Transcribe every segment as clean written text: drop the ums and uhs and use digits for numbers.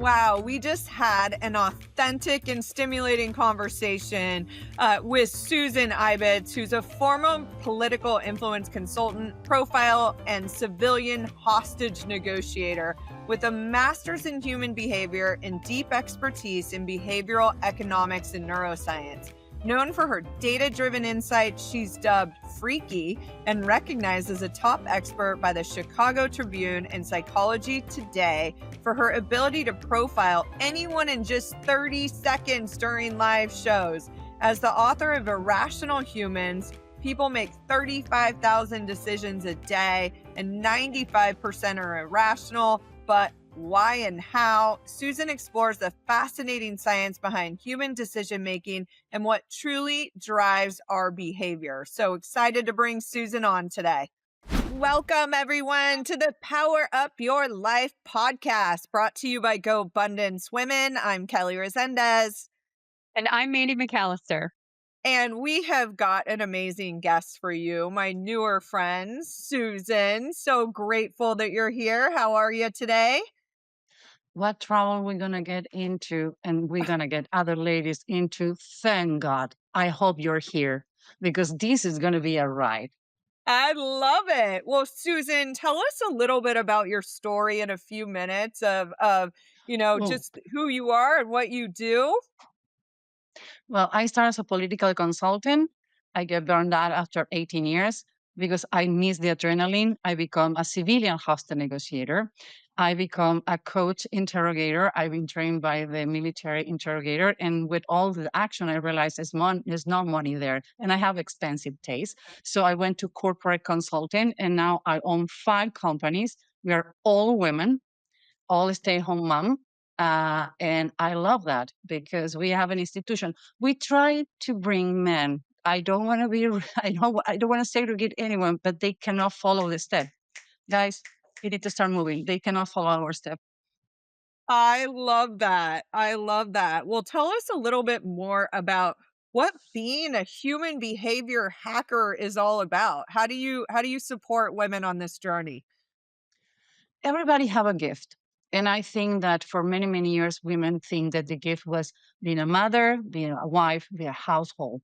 Wow, we just had an authentic and stimulating conversation with Susan Ibitz, who's a former political influence consultant, profile, and civilian hostage negotiator with a master's in human behavior and deep expertise in behavioral economics and neuroscience. Known for her data-driven insights, she's dubbed freaky and recognized as a top expert by the Chicago Tribune and Psychology Today for her ability to profile anyone in just 30 seconds during live shows. As the author of Irrational Humans, people make 35,000 decisions a day and 95% are irrational, but why and how? Susan explores the fascinating science behind human decision-making and what truly drives our behavior. So excited to bring Susan on today. Welcome, everyone, to the Power Up Your Life podcast, brought to you by GoBundance Women. I'm Kelly Resendez. And I'm Mandy McAllister. And we have got an amazing guest for you, my newer friend, Susan. So grateful that you're here. How are you today? What trouble we're going to get into, and we're going to get other ladies into. Thank God. I hope you're here because this is going to be a ride. I love it. Well, Susan, tell us a little bit about your story in a few minutes of just who you are and what you do. Well, I started as a political consultant. I get burned out after 18 years because I miss the adrenaline. I become a civilian hostage negotiator. I become a coach interrogator. I've been trained by the military interrogator. And with all the action, I realized there's no money there. And I have expensive taste. So I went to corporate consulting, and now I own 5 companies. We are all women, all stay-at-home mom. And I love that because we have an institution. We try to bring men. I don't want to be, I don't want to segregate anyone, but they cannot follow the step. Guys, we need to start moving. They cannot follow our step. I love that. I love that. Well, tell us a little bit more about what being a human behavior hacker is all about. How do you support women on this journey? Everybody have a gift. And I think that for many, many years, women think that the gift was being a mother, being a wife, being a household.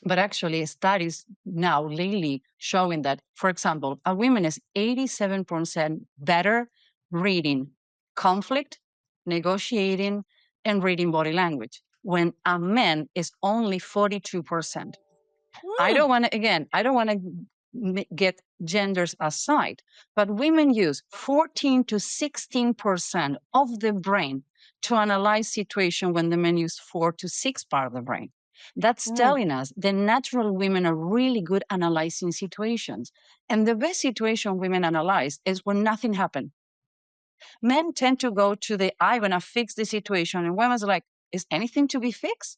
But actually, studies now lately showing that, for example, a woman is 87% better reading conflict, negotiating, and reading body language, when a man is only 42%. I don't want to get genders aside, but women use 14 to 16% of the brain to analyze situation when the men use 4 to 6 part of the brain. That's telling us the natural women are really good analyzing situations. And the best situation women analyze is when nothing happened. Men tend to go to the, I'm going to fix the situation. And women's like, is anything to be fixed?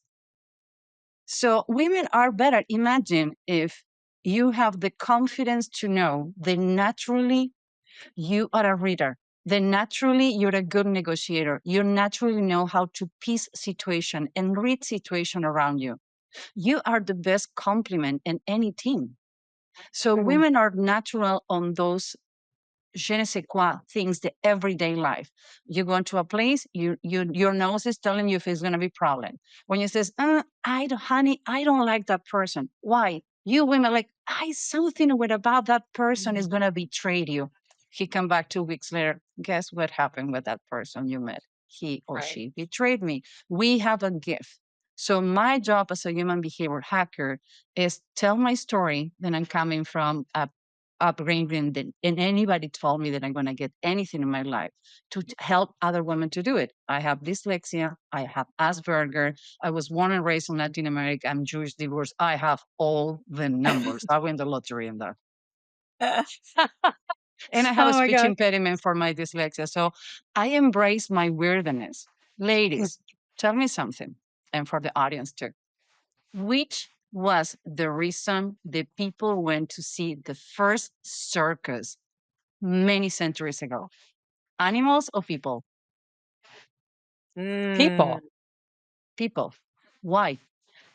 So women are better. Imagine if you have the confidence to know that naturally you are a reader, then naturally you're a good negotiator. You naturally know how to piece situation and read situation around you. You are the best complement in any team. So women are natural on those je ne sais quoi things, the everyday life. You go into a place, your nose is telling you if it's going to be problem. When you says, I don't like that person. Why? You women like, something with about that person is going to betray you. He come back 2 weeks later. Guess what happened with that person you met? He or she betrayed me. We have a gift. So my job as a human behavior hacker is tell my story. Then I'm coming from a upbringing, and anybody told me that I'm going to get anything in my life to help other women to do it. I have dyslexia. I have Asperger. I was born and raised in Latin America. I'm Jewish divorced. I have all the numbers. I win the lottery in that. And I have a speech impediment for my dyslexia. So I embrace my weirdness. Ladies, tell me something. And for the audience too. Which was the reason the people went to see the first circus many centuries ago? Animals or people? People. People. Why?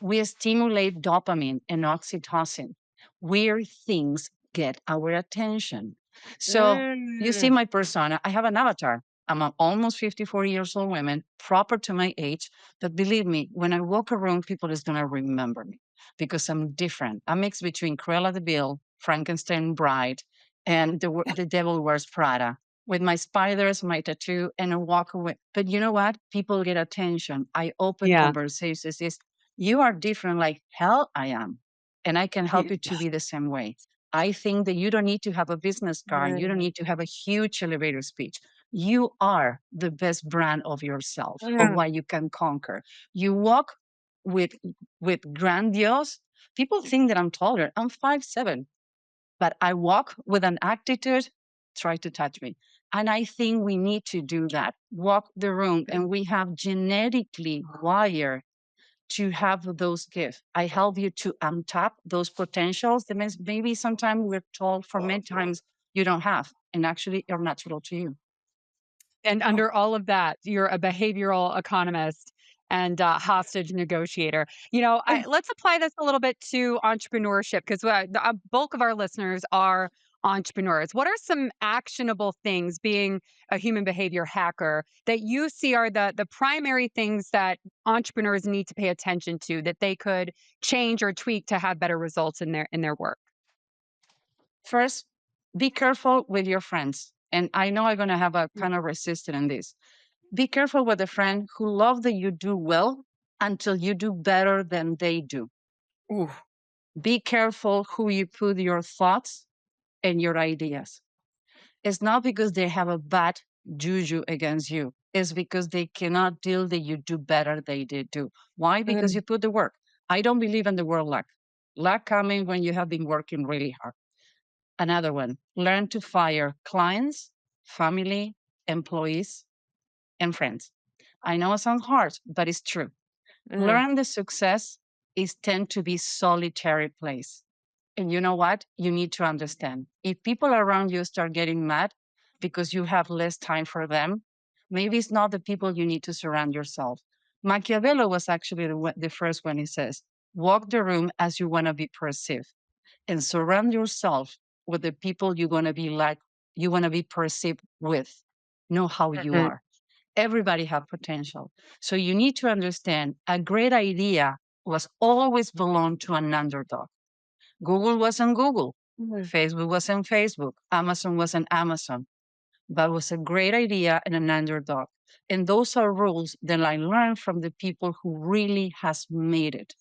We stimulate dopamine and oxytocin. Weird things get our attention. So you see my persona. I have an avatar. I'm almost 54 years old woman, proper to my age. But believe me, when I walk around, people is going to remember me because I'm different. I mix between Cruella de Vil, Frankenstein Bride, and the Devil Wears Prada with my spiders, my tattoo, and I walk away. But you know what? People get attention. I open Yeah. conversations. Is you are different like hell I am. And I can help Yeah. you to be the same way. I think that you don't need to have a business card. You don't Mm, need to have a huge elevator speech. You are the best brand of yourself, of mm, what you can conquer. You walk with grandiose. People think that I'm taller. I'm 5'7", but I walk with an attitude. Try to touch me. And I think we need to do that. Walk the room, and we have genetically wired to have those gifts. I help you to untap those potentials that means maybe sometimes we're told for many times you don't have, and actually are natural to you. and under all of that, you're a behavioral economist and hostage negotiator. Let's apply this a little bit to entrepreneurship because the bulk of our listeners are entrepreneurs. What are some actionable things, being a human behavior hacker, that you see are the primary things that entrepreneurs need to pay attention to that they could change or tweak to have better results in their work? First, be careful with your friends. And I know I'm going to have a kind of resistance in this. Be careful with a friend who love that you do well until you do better than they do. Ooh. Be careful who you put your thoughts and your ideas. It's not because they have a bad juju against you. It's because they cannot deal that you do better than they do. Why? Because Mm, you put the work. I don't believe in the word luck. Luck coming when you have been working really hard. Another one, learn to fire clients, family, employees, and friends. I know it sounds hard, but it's true. mm, Learn the success is tend to be solitary place. And you know what? You need to understand. If people around you start getting mad because you have less time for them, maybe it's not the people you need to surround yourself. Machiavelli was actually the first one. He says, walk the room as you want to be perceived and surround yourself with the people you're going to be like, you want to be perceived with. Know how you mhm, are. Everybody have potential. So you need to understand a great idea was always belong to an underdog. Google wasn't Google. mm. Facebook wasn't Facebook. Amazon wasn't Amazon. But it was a great idea and an underdog. And those are rules that I learned from the people who really has made it.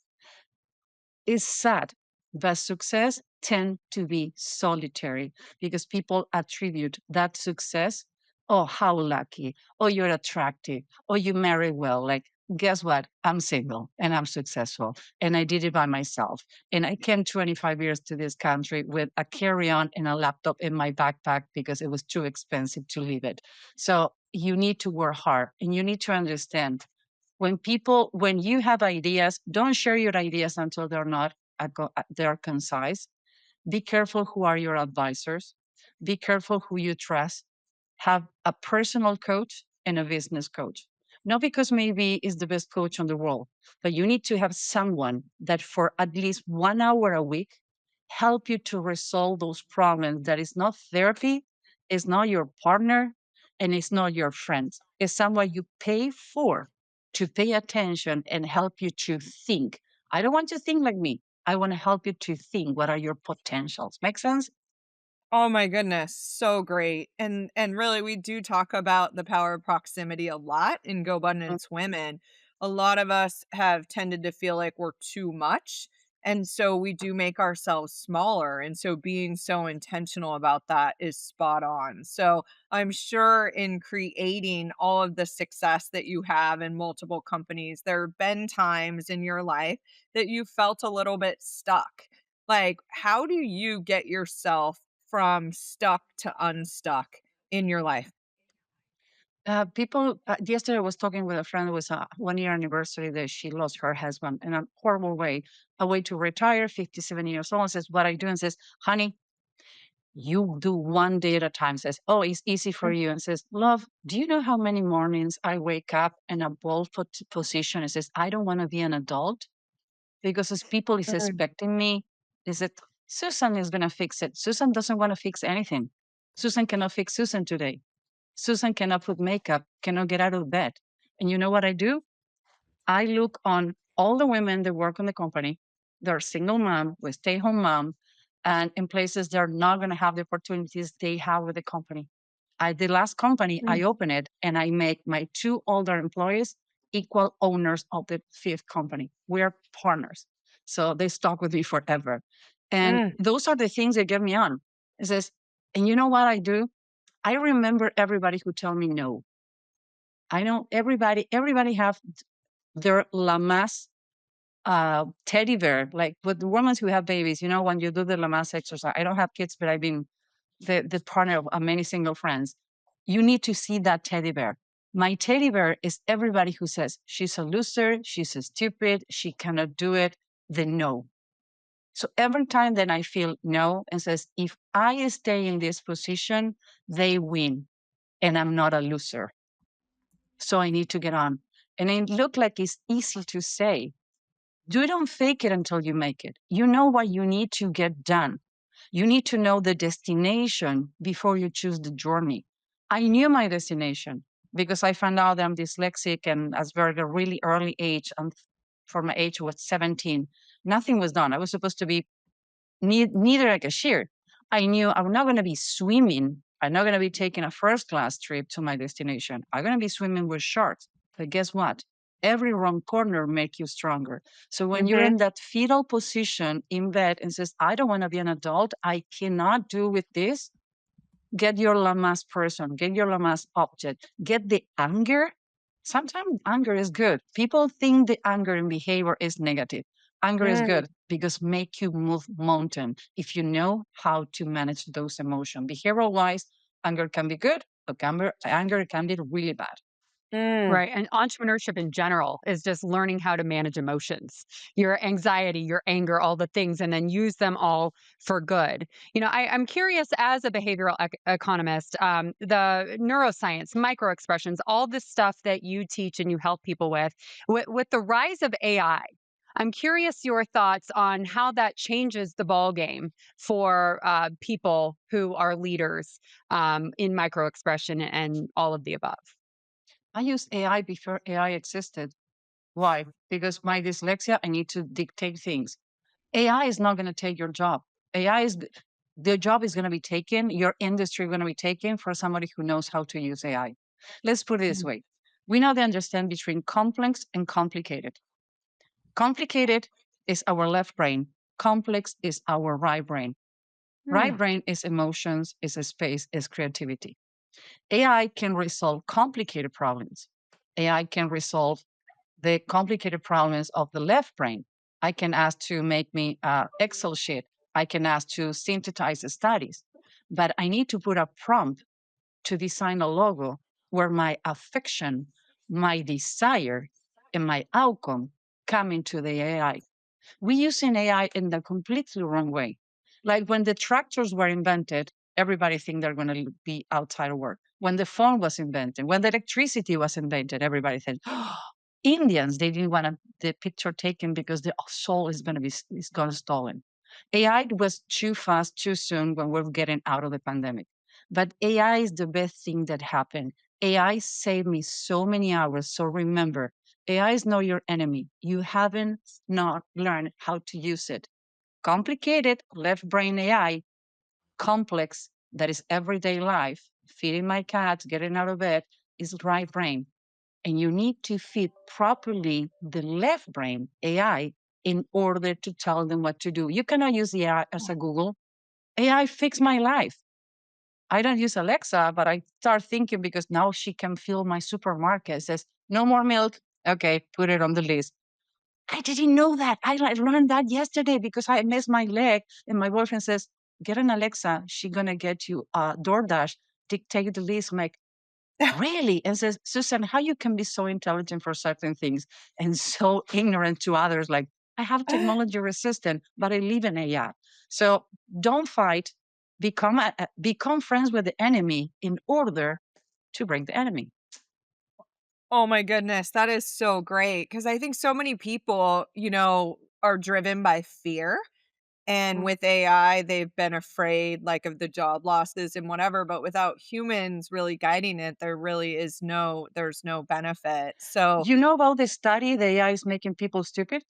It's sad, but success tend to be solitary because people attribute that success. Oh, how lucky. Oh, you're attractive. Oh, you marry well. Like, guess what? I'm single and I'm successful. And I did it by myself. And I came 25 years to this country with a carry-on and a laptop in my backpack because it was too expensive to leave it. So you need to work hard and you need to understand when you have ideas, don't share your ideas until they're not they're concise. Be careful who are your advisors. Be careful who you trust. Have a personal coach and a business coach. Not because maybe is the best coach on the world, but you need to have someone that for at least 1 hour a week help you to resolve those problems. That is not therapy, it's not your partner, and it's not your friends. It's someone you pay for to pay attention and help you to think. I don't want you to think like me. I want to help you to think what are your potentials. Make sense? Oh my goodness, so great. And really we do talk about the power of proximity a lot in Mm. GoBundance Women. A lot of us have tended to feel like we're too much. And so we do make ourselves smaller. And so being so intentional about that is spot on. So I'm sure in creating all of the success that you have in multiple companies, there have been times in your life that you felt a little bit stuck. Like, how do you get yourself from stuck to unstuck in your life? Yesterday I was talking with a friend. It was a 1 year anniversary that she lost her husband in a horrible way, a way to retire, 57 years old. And says, what I do? And says, honey, you do one day at a time. Says, oh, it's easy for you. And says, love, do you know how many mornings I wake up in a bold position? And says, I don't want to be an adult because as people is Mhm. expecting me, is it Susan is going to fix it. Susan doesn't want to fix anything. Susan cannot fix Susan today. Susan cannot put makeup, cannot get out of bed. And you know what I do? I look on all the women that work on the company. They're single mom, with stay-home mom, and in places they're not going to have the opportunities they have with the company. The last company, I Mm. open it and I make my 2 older employees equal owners of the 5th company. We're partners. So they stuck with me forever. And Mm. those are the things that get me on. It says, and you know what I do? I remember everybody who tell me no. I know everybody have their Lamas teddy bear, like with the women who have babies, when you do the Lamas exercise. I don't have kids, but I've been the partner of many single friends. You need to see that teddy bear. My teddy bear is everybody who says she's a loser, she's a stupid, she cannot do it, then no. So every time that I feel no and says, if I stay in this position, they win and I'm not a loser. So I need to get on. And it looked like it's easy to say. Don't fake it until you make it. You know what you need to get done. You need to know the destination before you choose the journey. I knew my destination because I found out that I'm dyslexic and Asperger really early age. And for my age was 17. Nothing was done. I was supposed to be neither a cashier. I knew I'm not going to be swimming. I'm not going to be taking a first class trip to my destination. I'm going to be swimming with sharks. But guess what? Every wrong corner make you stronger. So when you're Mhm. in that fetal position in bed and says, I don't want to be an adult, I cannot do with this, get your Lamas person, get your Lamas object, get the anger. Sometimes anger is good. People think the anger in behavior is negative. Anger is Mm. good because make you move mountain if you know how to manage those emotions. Behavioral wise, anger can be good, but anger can be really bad. Mm. Right. And entrepreneurship in general is just learning how to manage emotions, your anxiety, your anger, all the things, and then use them all for good. I'm curious as a behavioral economist, the neuroscience, micro expressions, all this stuff that you teach and you help people with the rise of AI. I'm curious your thoughts on how that changes the ball game for people who are leaders in micro expression and all of the above. I used AI before AI existed. Why? Because my dyslexia, I need to dictate things. AI is not going to take your job. AI is the job is going to be taken, your industry going to be taken for somebody who knows how to use AI. Let's put it this way. We know the understand between complex and complicated. Complicated is our left brain. Complex is our right brain. Right Mm. brain is emotions, is a space, is creativity. AI can resolve complicated problems. AI can resolve the complicated problems of the left brain. I can ask to make me an Excel sheet. I can ask to synthesize the studies, but I need to put a prompt to design a logo where my affection, my desire, and my outcome come into the AI. We using AI in the completely wrong way. Like when the tractors were invented, everybody think they're going to be outside of work. When the phone was invented, when the electricity was invented, everybody said, Indians, they didn't want the picture taken because the soul is going to be is going to stolen. AI was too fast, too soon when we're getting out of the pandemic. But AI is the best thing that happened. AI saved me so many hours. So remember, AI is not your enemy. You haven't not learned how to use it. Complicated left brain AI, complex that is everyday life, feeding my cats, getting out of bed is right brain. And you need to feed properly the left brain AI in order to tell them what to do. You cannot use the AI as a Google. AI fixed my life. I don't use Alexa, but I start thinking because now she can fill my supermarket. It says, no more milk. Okay, put it on the list. I didn't know that. Learned that yesterday because I missed my leg. And my boyfriend says, get an Alexa. She going to get you a DoorDash. Dictate the list. I'm like, really? And says, Susan, how you can be so intelligent for certain things and so ignorant to others? Like, I have technology resistant, but I live in AI. So don't fight. Become friends with the enemy in order to break the enemy. Oh my goodness, that is so great because I think so many people, are driven by fear. And with AI, they've been afraid like of the job losses and whatever, but without humans really guiding it, there's no benefit. So, You know about the study, the AI is making people stupid?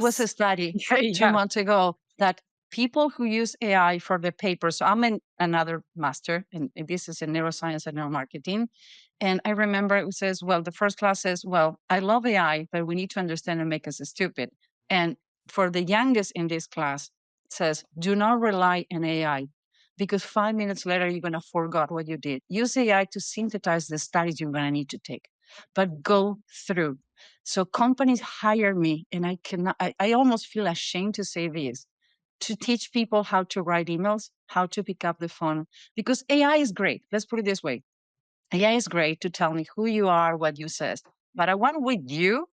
Was a yes. study Yeah, 2 yeah. months ago that people who use AI for the paper. So I'm in another master, and this is in neuroscience and neuromarketing. And I remember it says, well, the first class says, well, I love AI, but we need to understand and make us stupid. And for the youngest in this class, it says, do not rely on AI because 5 minutes later, you're going to forget what you did. Use AI to synthesize the studies you're going to need to take, but go through. So companies hire me, and I cannot, I almost feel ashamed to say this, to teach people how to write emails, how to pick up the phone, because AI is great. Let's put it this way. AI is great to tell me who you are, what you says. But I want with you,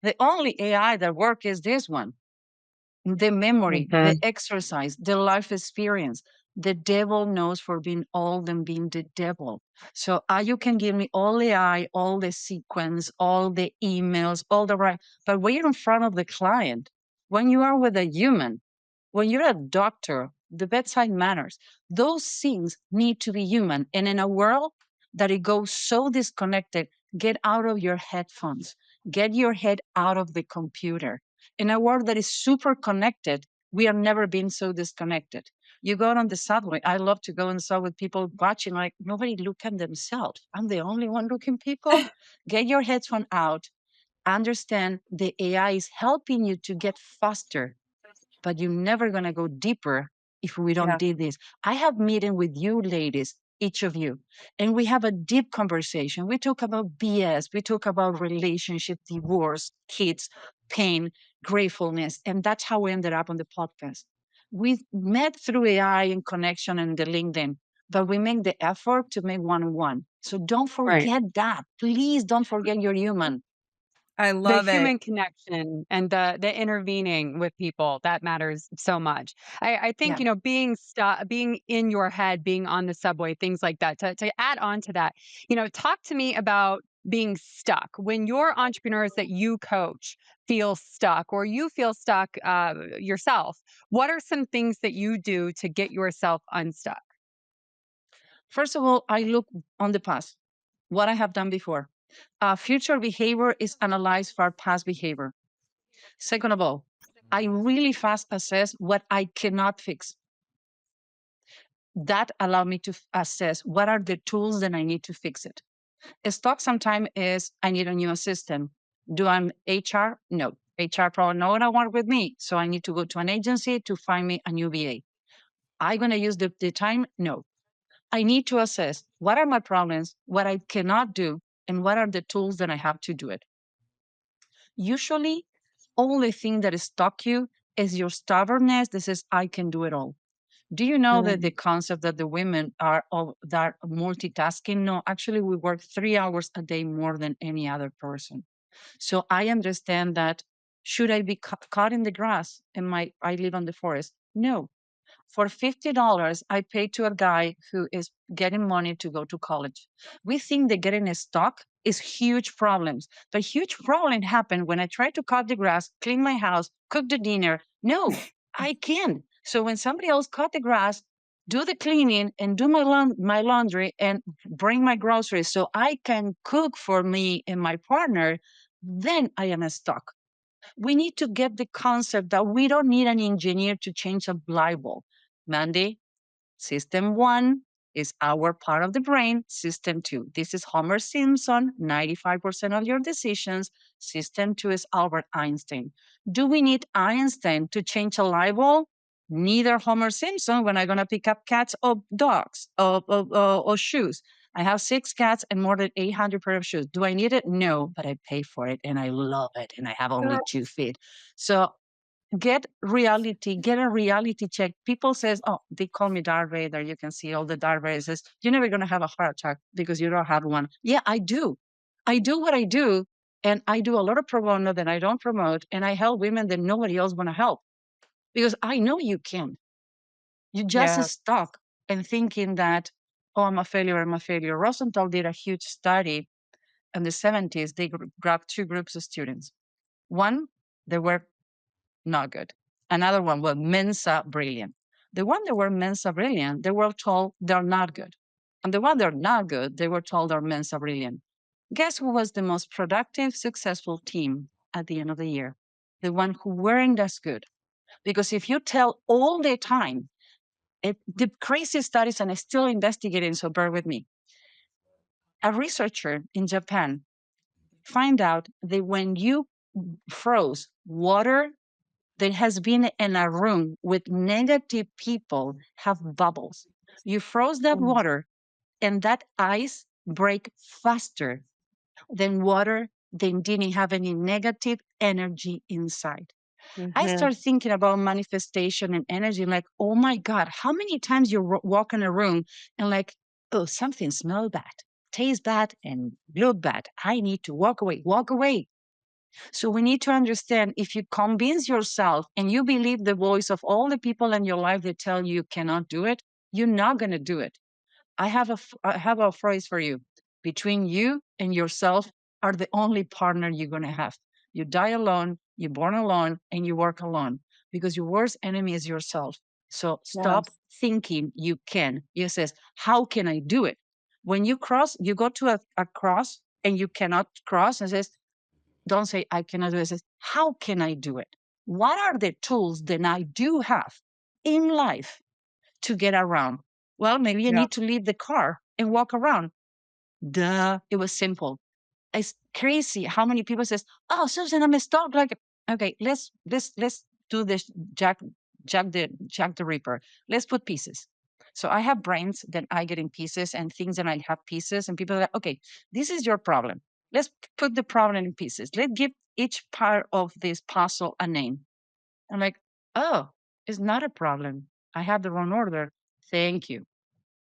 the only AI that works is this one, the memory, the Mhm. exercise, the life experience. The devil knows for being old and being the devil. So you can give me all the AI, all the sequence, all the emails, all the right. But when you're in front of the client, when you are with a human, when you're a doctor, the bedside manners, those things need to be human. And in a world that it goes so disconnected, get out of your headphones, get your head out of the computer. In a world that is super connected, we have never been so disconnected. You go on the subway. I love to go on the subway with people watching, like nobody look at themselves. I'm the only one looking people. Get your headphone out. Understand the AI is helping you to get faster, but you're never going to go deeper if we don't Yeah. do this. I have meeting with you ladies, each of you, and we have a deep conversation. We talk about BS, we talk about relationship, divorce, kids, pain, gratefulness, and that's how we ended up on the podcast. We met through AI and connection and the LinkedIn, but we make the effort to make one-on-one. So don't Right. forget that. Please don't forget you're human. I The love it. human connection and the intervening with people, that matters so much. I think, Yeah. being stuck, being in your head, being on the subway, things like that. To add on to that, talk to me about being stuck. When your entrepreneurs that you coach feel stuck, or you feel stuck yourself, what are some things that you do to get yourself unstuck? First of all, I look on the past, what I have done before. Future behavior is analyzed for past behavior. Second of all, I really fast assess what I cannot fix. That allow me to assess what are the tools that I need to fix it. A stock sometimes is I need a new assistant. Do I'm HR? No. HR probably no one work with me. So I need to go to an agency to find me a new VA. I gonna use the time? No. I need to assess what are my problems, what I cannot do, and what are the tools that I have to do it. Usually, only thing that stop you is your stubbornness that says, I can do it all. Do you know that the concept that the women are all that are multitasking? No, actually, we work 3 hours a day more than any other person. So I understand that should I be caught in the grass and I live on the forest? No, for $50, I paid to a guy who is getting money to go to college. We think that getting a stock is huge problems, but huge problem happen when I try to cut the grass, clean my house, cook the dinner. No, I can. So when somebody else cut the grass, do the cleaning and do my laundry and bring my groceries so I can cook for me and my partner, then I am a stock. We need to get the concept that we don't need an engineer to change a light bulb. Mandy, system one is our part of the brain. System two, this is Homer Simpson, 95% of your decisions. System two is Albert Einstein. Do we need Einstein to change a light bulb? Neither Homer Simpson when I'm going to pick up cats or dogs or shoes. I have 6 cats and more than 800 pair of shoes. Do I need it? No, but I pay for it and I love it and I have only 2 feet. So get reality, get a reality check. People says, oh, they call me Darth Vader. You can see all the Darth Vaders. You're never going to have a heart attack because you don't have one. Yeah, I do. I do what I do. And I do a lot of pro bono that I don't promote. And I help women that nobody else want to help because I know you can. You just Yeah. stuck and thinking that, oh, I'm a failure, I'm a failure. Rosenthal did a huge study in the 70s. They grabbed 2 groups of students. One, they were not good. Another one was Mensa brilliant. The one that were Mensa brilliant, they were told they're not good. And the one they're not good, they were told they're Mensa brilliant. Guess who was the most productive, successful team at the end of the year? The one who weren't as good. Because if you tell all the time, the crazy studies, and I'm still investigating, so bear with me. A researcher in Japan find out that when you froze water that has been in a room with negative people have bubbles. You froze that water and that ice break faster than water that didn't have any negative energy inside. I Mhm. start thinking about manifestation and energy, like, oh my God, how many times you walk in a room and like, oh, something smells bad, tastes bad, and look bad. I need to walk away, walk away. So we need to understand, if you convince yourself and you believe the voice of all the people in your life that tell you cannot do it, you're not going to do it. I have a phrase for you. Between you and yourself are the only partner you're going to have. You die alone, you're born alone, and you work alone, because your worst enemy is yourself. So stop Yes. thinking you can. You says, how can I do it? When you cross, you go to a cross and you cannot cross, and says, don't say I cannot do it. It says, how can I do it? What are the tools that I do have in life to get around? Well, maybe you Yeah. need to leave the car and walk around. Duh, it was simple. It's crazy how many people says, "Oh, Susan, I'm stuck." Like, okay, let's do this. Jack the Ripper. Let's put pieces. So I have brains that I get in pieces, and things that I have pieces, and people are like, okay, this is your problem. Let's put the problem in pieces. Let's give each part of this puzzle a name. I'm like, oh, it's not a problem. I have the wrong order. Thank you.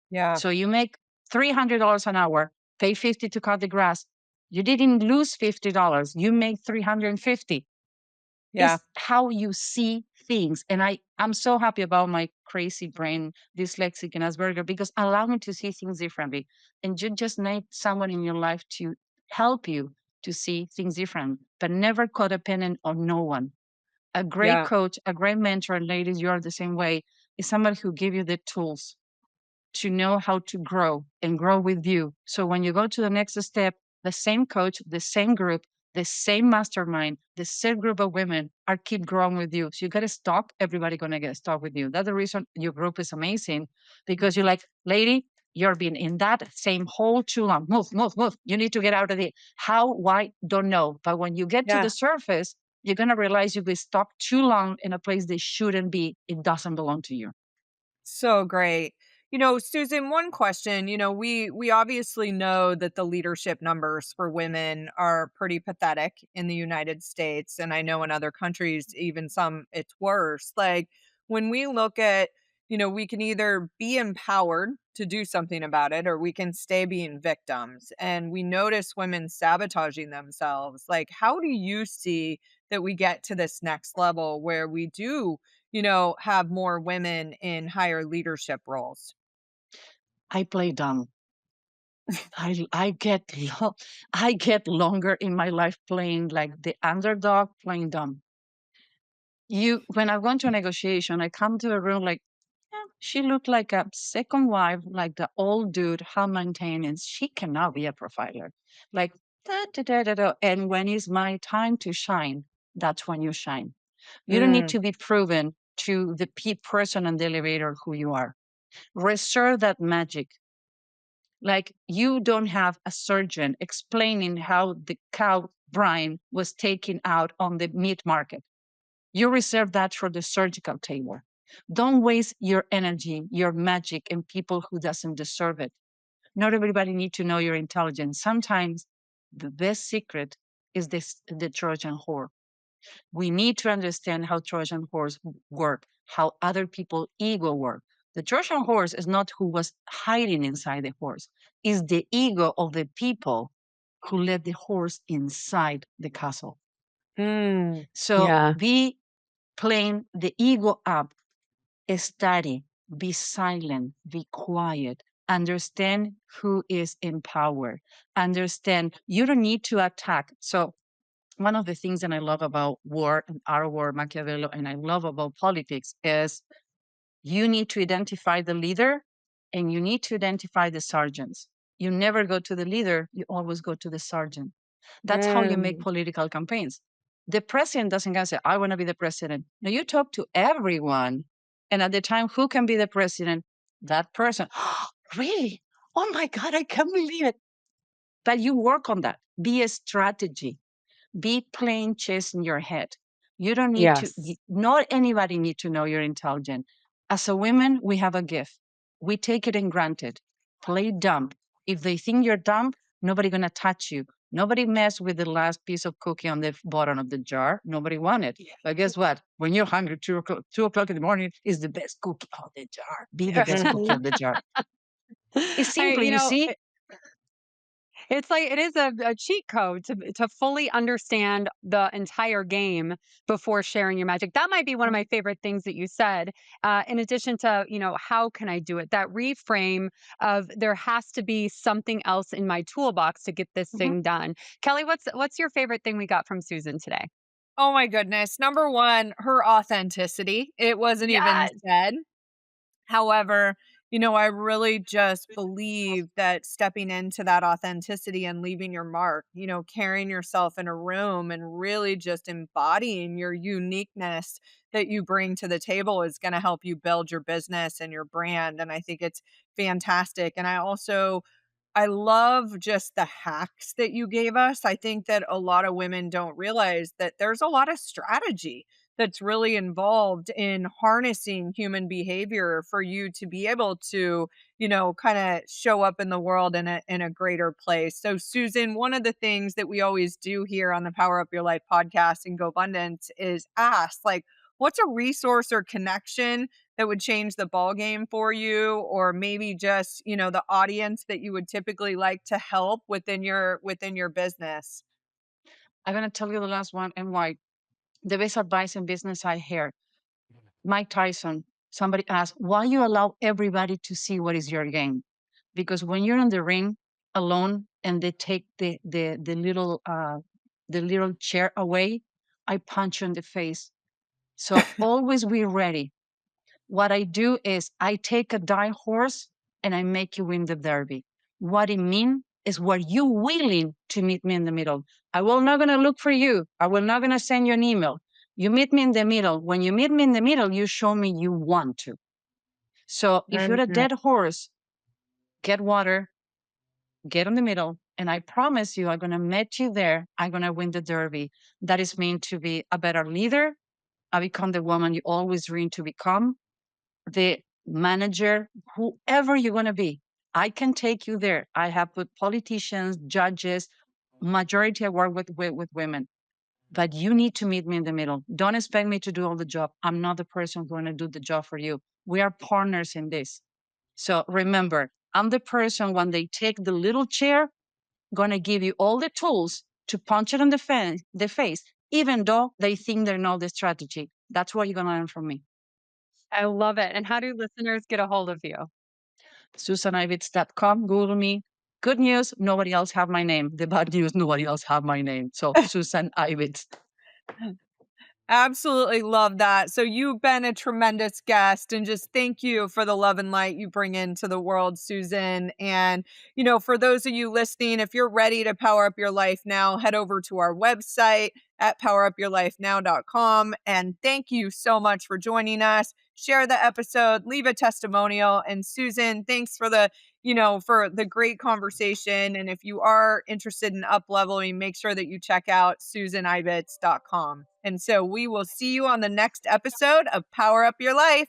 Yeah. So you make $300 an hour, pay 50 to cut the grass. You didn't lose $50. You make 350. Yeah. It's how you see things. And I'm so happy about my crazy brain, dyslexic and Asperger, because allow me to see things differently. And you just need someone in your life to help you to see things different, but never codependent on no one. A great Yeah. coach, a great mentor, and ladies, you are the same way, is somebody who give you the tools to know how to grow and grow with you. So when you go to the next step, the same coach, the same group, the same mastermind, the same group of women are keep growing with you. So you get stuck, everybody gonna get stuck with you. That's the reason your group is amazing, because you're like, lady, you're been in that same hole too long. Move, move, move. You need to get out of it. How, why, don't know. But when you get to Yeah. the surface, you're gonna realize you've been stuck too long in a place that shouldn't be. It doesn't belong to you. So great. Susan, one question, we obviously know that the leadership numbers for women are pretty pathetic in the United States, and I know in other countries, even some, it's worse. Like, when we look at, we can either be empowered to do something about it, or we can stay being victims. And we notice women sabotaging themselves. Like, how do you see that we get to this next level where we do, have more women in higher leadership roles? I play dumb. I get I get longer in my life playing like the underdog, playing dumb. You When I went to a negotiation, I come to a room like, "Yeah, she looked like a second wife, like the old dude, high maintenance. She cannot be a profiler." Like, da, da, da, da, da. And when it's my time to shine, that's when you shine. You don't need Mm, to be proven to the person on the elevator who you are. Reserve that magic. Like, you don't have a surgeon explaining how the cow brine was taken out on the meat market. You reserve that for the surgical table. Don't waste your energy, your magic, in people who doesn't deserve it. Not everybody need to know your intelligence. Sometimes the best secret is the Trojan horse. We need to understand how Trojan horse work, how other people ego work. The Trojan horse is not who was hiding inside the horse, is the ego of the people who let the horse inside the castle. mm, So Yeah. be playing the ego up, study, be silent, be quiet, understand who is in power, understand you don't need to attack. So one of the things that I love about war and our war, Machiavelli, and I love about politics is you need to identify the leader and you need to identify the sergeants. You never go to the leader, you always go to the sergeant. That's how you make Mm. political campaigns. The president doesn't go say, I want to be the president. No, you talk to everyone. And at the time, who can be the president? That person. Really? Oh my God, I can't believe it. But you work on that. Be a strategy. Be playing chess in your head. You don't need to, Yes. not anybody need to know you're intelligent. As a woman, we have a gift. We take it in granted. Play dumb. If they think you're dumb, nobody gonna touch you. Nobody mess with the last piece of cookie on the bottom of the jar. Nobody want it. But guess what? When you're hungry, 2 o'clock in the morning is the best cookie on the jar. Be the best cookie on the jar. It's I, simple, you see? it's like it is a cheat code to fully understand the entire game before sharing your magic. That might be one of my favorite things that you said. In addition to, how can I do it? That reframe of there has to be something else in my toolbox to get this Mhm. thing done. Kelly, what's your favorite thing we got from Susan today? Oh my goodness. Number one, her authenticity. It wasn't even Yes. said. However, I really just believe that stepping into that authenticity and leaving your mark, carrying yourself in a room and really just embodying your uniqueness that you bring to the table is going to help you build your business and your brand. And I think it's fantastic. And I love just the hacks that you gave us. I think that a lot of women don't realize that there's a lot of strategy that's really involved in harnessing human behavior for you to be able to, kind of show up in the world in a greater place. So Susan, one of the things that we always do here on the Power Up Your Life podcast and GoBundance is ask like what's a resource or connection that would change the ball game for you, or maybe just the audience that you would typically like to help within your business. I'm gonna tell you the last one and why. The best advice in business I hear. Mike Tyson, somebody asked, why you allow everybody to see what is your game? Because when you're in the ring alone and they take the little chair away, I punch you in the face. So always be ready. What I do is I take a die horse and I make you win the derby. What it means is were you willing to meet me in the middle? I will not gonna look for you. I will not gonna send you an email. You meet me in the middle. When you meet me in the middle, you show me you want to. So if you're a Mhm. dead horse, get water, get in the middle, and I promise you, I'm gonna meet you there. I'm gonna win the derby. That is meant to be a better leader. I become the woman you always dream to become, the manager, whoever you're going to be. I can take you there. I have put politicians, judges, majority I work with women, but you need to meet me in the middle. Don't expect me to do all the job. I'm not the person going to do the job for you. We are partners in this. So remember, I'm the person when they take the little chair, going to give you all the tools to punch it in the face, even though they think they know the strategy. That's what you're going to learn from me. I love it. And how do listeners get a hold of you? SusanIbitz.com. Google me. Good news, nobody else have my name. The bad news, nobody else have my name. So Susan Ibitz. Absolutely love that. So you've been a tremendous guest and just thank you for the love and light you bring into the world, Susan. And, for those of you listening, if you're ready to power up your life now, head over to our website at powerupyourlifenow.com. And thank you so much for joining us. Share the episode, leave a testimonial. And Susan, thanks for the great conversation. And if you are interested in up leveling, make sure that you check out susanibitz.com. And so we will see you on the next episode of Power Up Your Life.